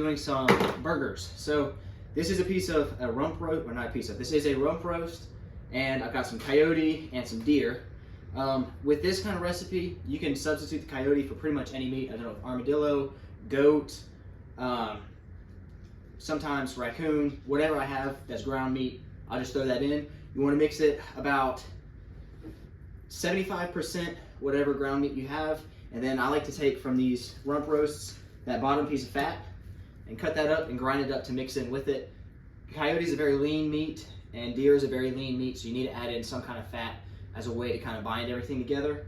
doing some burgers. So this is a piece of a rump roast, or not a piece of, this is a rump roast, and I've got some coyote and some deer. With this kind of recipe, you can substitute the coyote for pretty much any meat. I don't know, armadillo, goat, sometimes raccoon, whatever I have that's ground meat, I'll just throw that in. You want to mix it about 75% whatever ground meat you have, and then I like to take from these rump roasts that bottom piece of fat and cut that up and grind it up to mix in with it. Coyote is a very lean meat, and deer is a very lean meat, so you need to add in some kind of fat as a way to kind of bind everything together.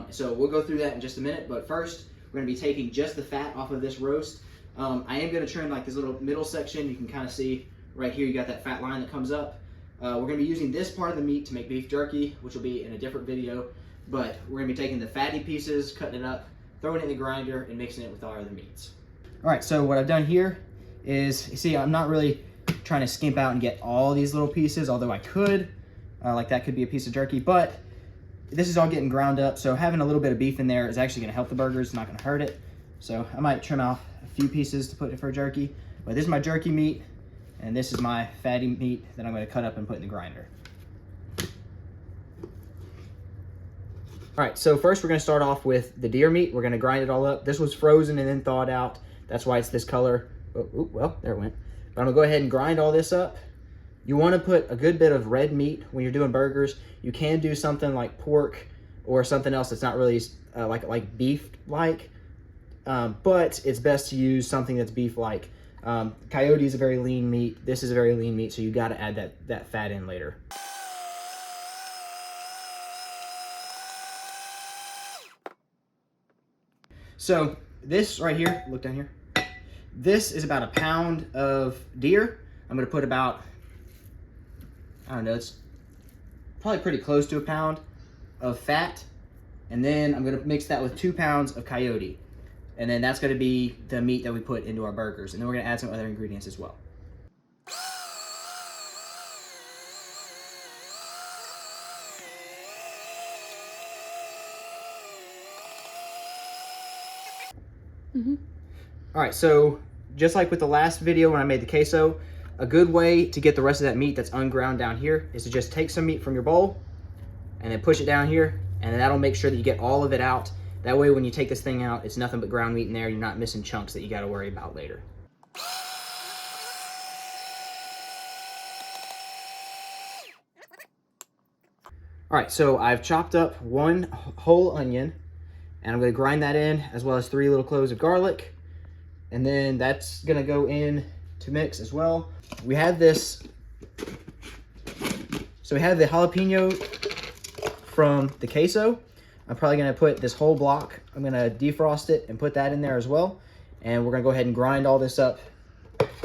So we'll go through that in just a minute, but first we're going to be taking just the fat off of this roast. I am going to trim like this little middle section. You can kind of see right here, you got that fat line that comes up. We're going to be using this part of the meat to make beef jerky, which will be in a different video, but we're going to be taking the fatty pieces, cutting it up, throwing it in the grinder, and mixing it with our other meats. All right, so what I've done here is, you see, I'm not really trying to skimp out and get all these little pieces, although I could, like that could be a piece of jerky, but this is all getting ground up, so having a little bit of beef in there is actually going to help the burgers. It's not going to hurt it. So I might trim off a few pieces to put in for jerky, but this is my jerky meat, and this is my fatty meat that I'm going to cut up and put in the grinder. All right, so first we're going to start off with the deer meat. We're going to grind it all up. This was frozen and then thawed out. That's why it's this color. Oh, well, there it went. But I'm going to go ahead and grind all this up. You want to put a good bit of red meat when you're doing burgers. You can do something like pork or something else that's not really like beef-like, but it's best to use something that's beef-like. Coyote is a very lean meat. This is a very lean meat, so you got to add that fat in later. So this right here, look down here. This is about a pound of deer. I'm going to put about, I don't know, it's probably pretty close to a pound of fat. And then I'm going to mix that with 2 pounds of coyote. And then that's going to be the meat that we put into our burgers. And then we're going to add some other ingredients as well. All right, so just like with the last video when I made the queso, a good way to get the rest of that meat that's unground down here is to just take some meat from your bowl and then push it down here, and then that'll make sure that you get all of it out. That way when you take this thing out, it's nothing but ground meat in there. You're not missing chunks that you got to worry about later. All right, so I've chopped up 1 whole onion, and I'm going to grind that in, as well as 3 little cloves of garlic. And then that's going to go in to mix as well. We have this, so we have the jalapeno from the queso. I'm probably going to put this whole block, I'm going to defrost it and put that in there as well. And we're going to go ahead and grind all this up.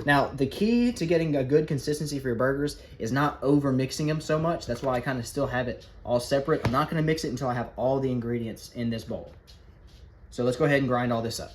Now, the key to getting a good consistency for your burgers is not over mixing them so much. That's why I kind of still have it all separate. I'm not going to mix it until I have all the ingredients in this bowl. So let's go ahead and grind all this up.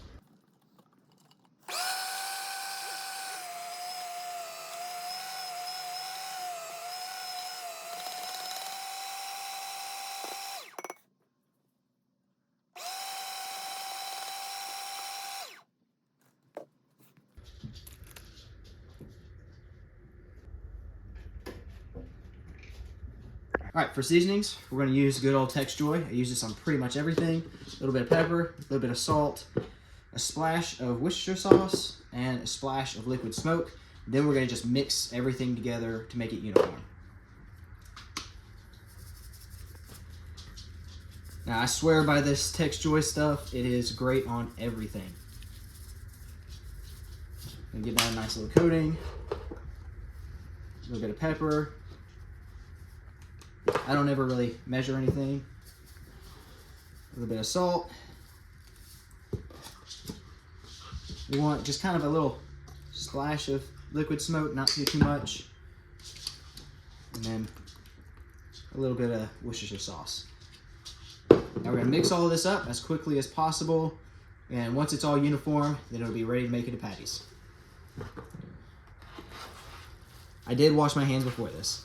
All right, for seasonings, we're going to use good old Tex-Joy. I use this on pretty much everything. A little bit of pepper, a little bit of salt, a splash of Worcestershire sauce, and a splash of liquid smoke. Then we're going to just mix everything together to make it uniform. Now, I swear by this Tex-Joy stuff. It is great on everything. And give that a nice little coating. A little bit of pepper. I don't ever really measure anything. A little bit of salt. You want just kind of a little splash of liquid smoke, not too much. And then a little bit of Worcestershire sauce. Now we're going to mix all of this up as quickly as possible. And once it's all uniform, then it'll be ready to make into patties. I did wash my hands before this.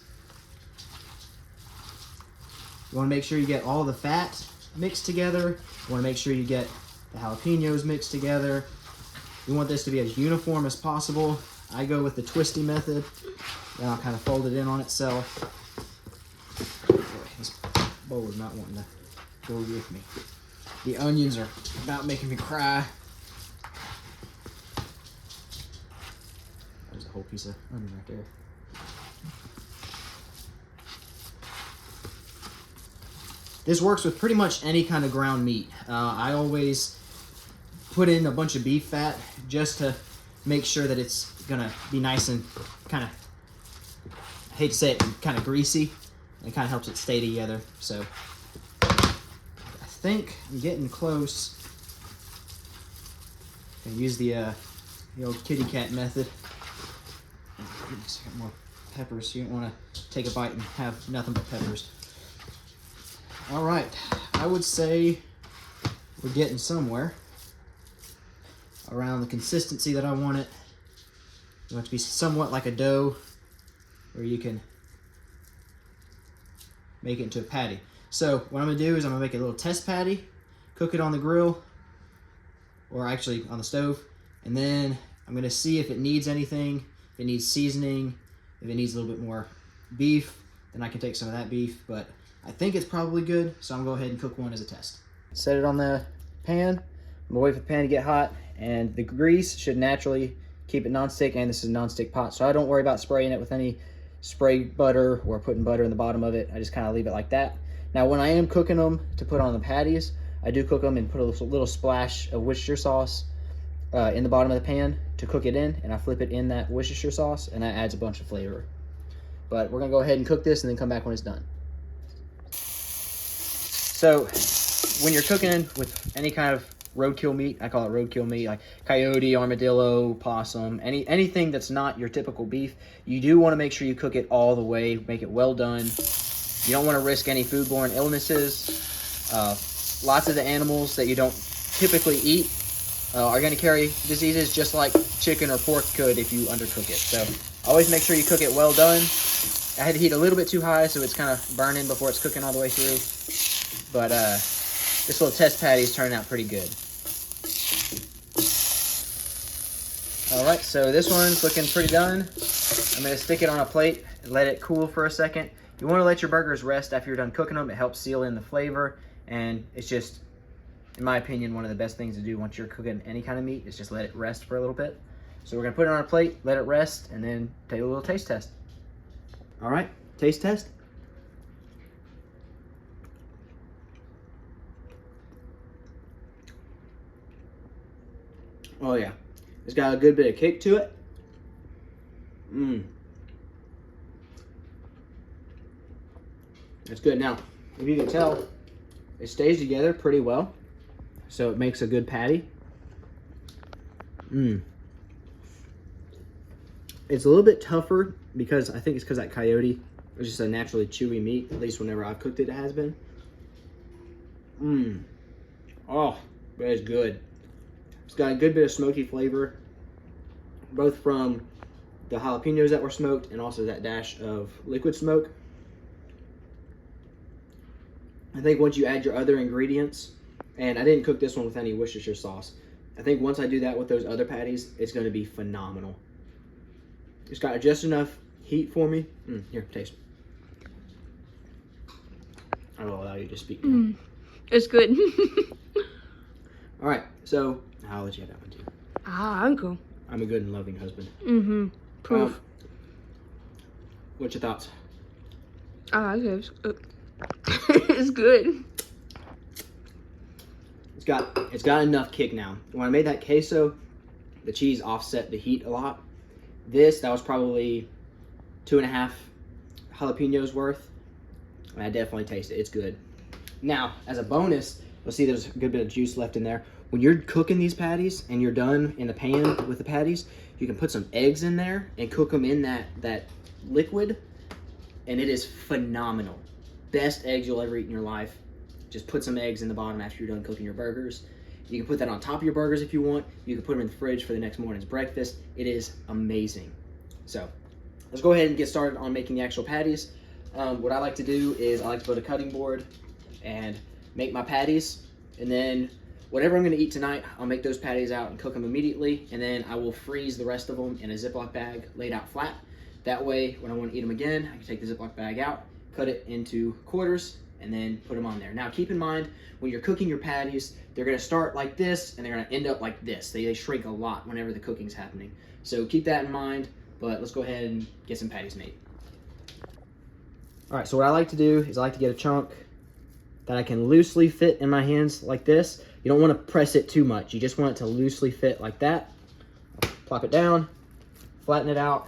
You want to make sure you get all the fat mixed together. You want to make sure you get the jalapenos mixed together. You want this to be as uniform as possible. I go with the twisty method. Then I'll kind of fold it in on itself. Boy, this bowl is not wanting to go with me. The onions are about making me cry. There's a whole piece of onion right there. This works with pretty much any kind of ground meat. I always put in a bunch of beef fat just to make sure that it's gonna be nice and kind of, I hate to say it, kind of greasy. It kind of helps it stay together. So I think I'm getting close. I use the old kitty cat method. Oh, goodness, I got more peppers. You don't want to take a bite and have nothing but peppers. All right, I would say we're getting somewhere around the consistency that I want it. You want it to be somewhat like a dough where you can make it into a patty. So what I'm gonna do is I'm gonna make a little test patty, cook it on the grill, or actually on the stove, and then I'm gonna see if it needs anything, if it needs seasoning, if it needs a little bit more beef, then I can take some of that beef, but I think it's probably good, so I'm gonna go ahead and cook one as a test. Set it on the pan. I'm gonna wait for the pan to get hot, and the grease should naturally keep it nonstick, and this is a nonstick pot, so I don't worry about spraying it with any spray butter or putting butter in the bottom of it. I just kind of leave it like that. Now, when I am cooking them to put on the patties, I do cook them and put a little splash of Worcestershire sauce in the bottom of the pan to cook it in, and I flip it in that Worcestershire sauce, and that adds a bunch of flavor. But we're gonna go ahead and cook this and then come back when it's done. So when you're cooking with any kind of roadkill meat, I call it roadkill meat, like coyote, armadillo, possum, anything that's not your typical beef, you do want to make sure you cook it all the way, make it well done. You don't want to risk any foodborne illnesses. Lots of the animals that you don't typically eat are going to carry diseases just like chicken or pork could if you undercook it. So always make sure you cook it well done. I had to heat a little bit too high, so it's kind of burning before it's cooking all the way through. But this little test patty is turning out pretty good. All right, so this one's looking pretty done. I'm gonna stick it on a plate and let it cool for a second. You wanna let your burgers rest after you're done cooking them. It helps seal in the flavor, and it's just, in my opinion, one of the best things to do once you're cooking any kind of meat is just let it rest for a little bit. So we're gonna put it on a plate, let it rest, and then take a little taste test. All right, taste test. Oh yeah, it's got a good bit of kick to it. It's good. Now, if you can tell, it stays together pretty well, so it makes a good patty. It's a little bit tougher because I think it's because that coyote is just a naturally chewy meat. At least whenever I've cooked it, it has been. Oh, but it's good. It's got a good bit of smoky flavor, both from the jalapeños that were smoked and also that dash of liquid smoke. I think once you add your other ingredients, and I didn't cook this one with any Worcestershire sauce, I think once I do that with those other patties, it's going to be phenomenal. It's got just enough heat for me. Here, taste. I will allow you to speak now. It's good. All right, so I'll let you have that one too. Uncle. I'm a good and loving husband. Proof. What's your thoughts? It's good. It's good. It's got enough kick now. When I made that queso, the cheese offset the heat a lot. That was probably 2.5 jalapenos worth. And I definitely taste it. It's good. Now, as a bonus, you'll see there's a good bit of juice left in there. When you're cooking these patties and you're done in the pan with the patties, you can put some eggs in there and cook them in that liquid, and it is phenomenal. Best eggs you'll ever eat in your life. Just put some eggs in the bottom after you're done cooking your burgers. You can put that on top of your burgers if you want. You can put them in the fridge for the next morning's breakfast. It is amazing. So let's go ahead and get started on making the actual patties. What I like to do is I like to put a cutting board and make my patties. And then whatever I'm gonna eat tonight, I'll make those patties out and cook them immediately, and then I will freeze the rest of them in a Ziploc bag laid out flat. That way, when I want to eat them again, I can take the Ziploc bag out, cut it into quarters, and then put them on there. Now, keep in mind, when you're cooking your patties, they're gonna start like this, and they're gonna end up like this. They shrink a lot whenever the cooking's happening. So keep that in mind, but let's go ahead and get some patties made. All right, so what I like to do is I like to get a chunk that I can loosely fit in my hands like this. You don't want to press it too much. You just want it to loosely fit like that. Plop it down, flatten it out.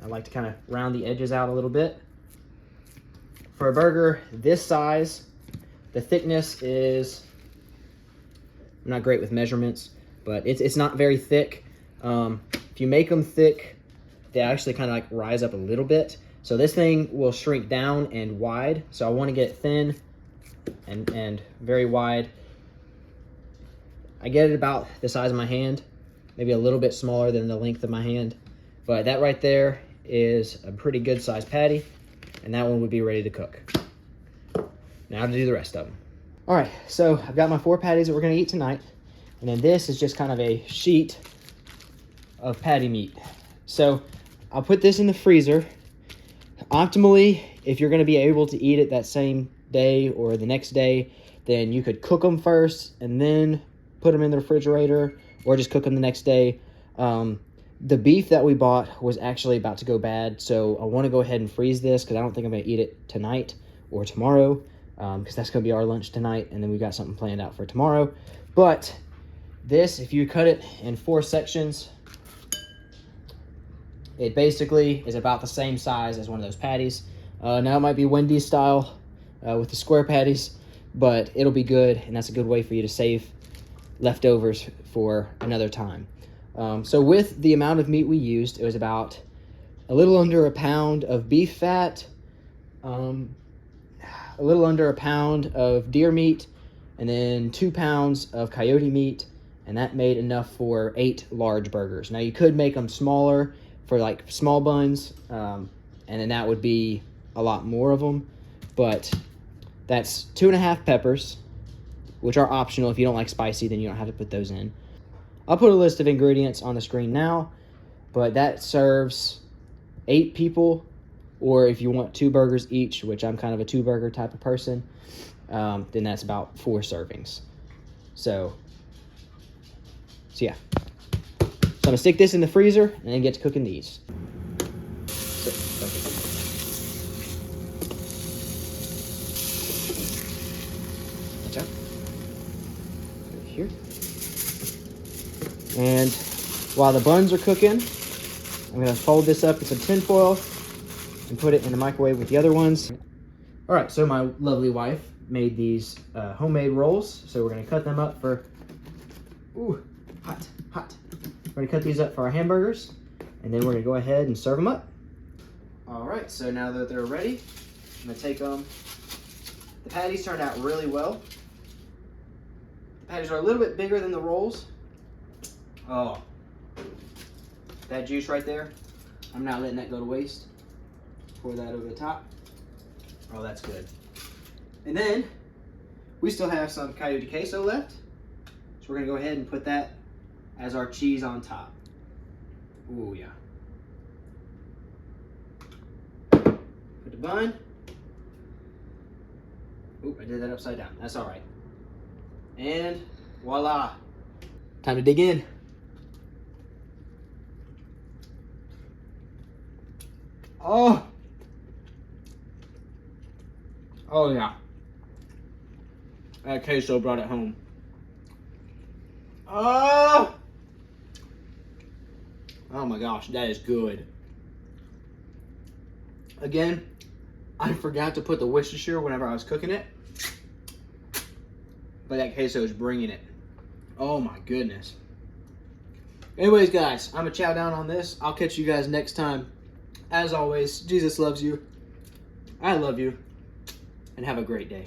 I like to kind of round the edges out a little bit. For a burger this size, the thickness is, I'm not great with measurements, but it's not very thick. If you make them thick, they actually kind of like rise up a little bit. So this thing will shrink down and wide. So I want to get it thin and very wide. I get it about the size of my hand, maybe a little bit smaller than the length of my hand. But that right there is a pretty good sized patty, and that one would be ready to cook. Now to do the rest of them. All right, so I've got my 4 patties that we're gonna eat tonight, and then this is just kind of a sheet of patty meat. So I'll put this in the freezer. Optimally, if you're gonna be able to eat it that same day or the next day, then you could cook them first and then put them in the refrigerator, or just cook them the next day. The beef that we bought was actually about to go bad, so I want to go ahead and freeze this because I don't think I'm going to eat it tonight or tomorrow, because that's going to be our lunch tonight, and then we got something planned out for tomorrow. But this, if you cut it in 4 sections, it basically is about the same size as one of those patties. Now it might be Wendy's style with the square patties, but it'll be good, and that's a good way for you to save leftovers for another time. So with the amount of meat we used, it was about a little under a pound of beef fat, a little under a pound of deer meat, and then 2 pounds of coyote meat, and that made enough for 8 large burgers. Now you could make them smaller for like small buns, and then that would be a lot more of them, but that's 2.5 peppers, which are optional. If you don't like spicy, then you don't have to put those in. I'll put a list of ingredients on the screen now, but that serves 8 people, or if you want 2 burgers each, which I'm kind of a 2-burger type of person, then that's about 4 servings. So yeah. So I'm gonna stick this in the freezer and then get to cooking these. Watch out. Right here. And while the buns are cooking, I'm gonna fold this up in some tin foil and put it in the microwave with the other ones. All right, so my lovely wife made these homemade rolls. So we're gonna cut them up for, ooh, hot. We're gonna cut these up for our hamburgers, and then we're gonna go ahead and serve them up. All right, so now that they're ready, I'm gonna take them. The patties turned out really well. The patties are a little bit bigger than the rolls. Oh, that juice right there, I'm not letting that go to waste. Pour that over the top. Oh, that's good. And then we still have some coyote queso left, so we're gonna go ahead and put that as our cheese on top. Ooh, yeah. Put the bun. Oop, I did that upside down. That's all right. And voila. Time to dig in. Oh. Oh yeah. That queso brought it home. Oh. Oh my gosh, that is good. Again, I forgot to put the Worcestershire whenever I was cooking it, but that queso is bringing it. Oh my goodness. Anyways, guys, I'm gonna chow down on this. I'll catch you guys next time. As always, Jesus loves you. I love you. And have a great day.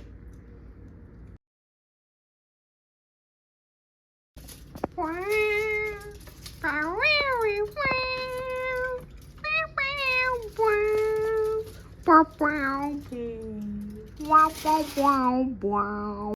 Wow.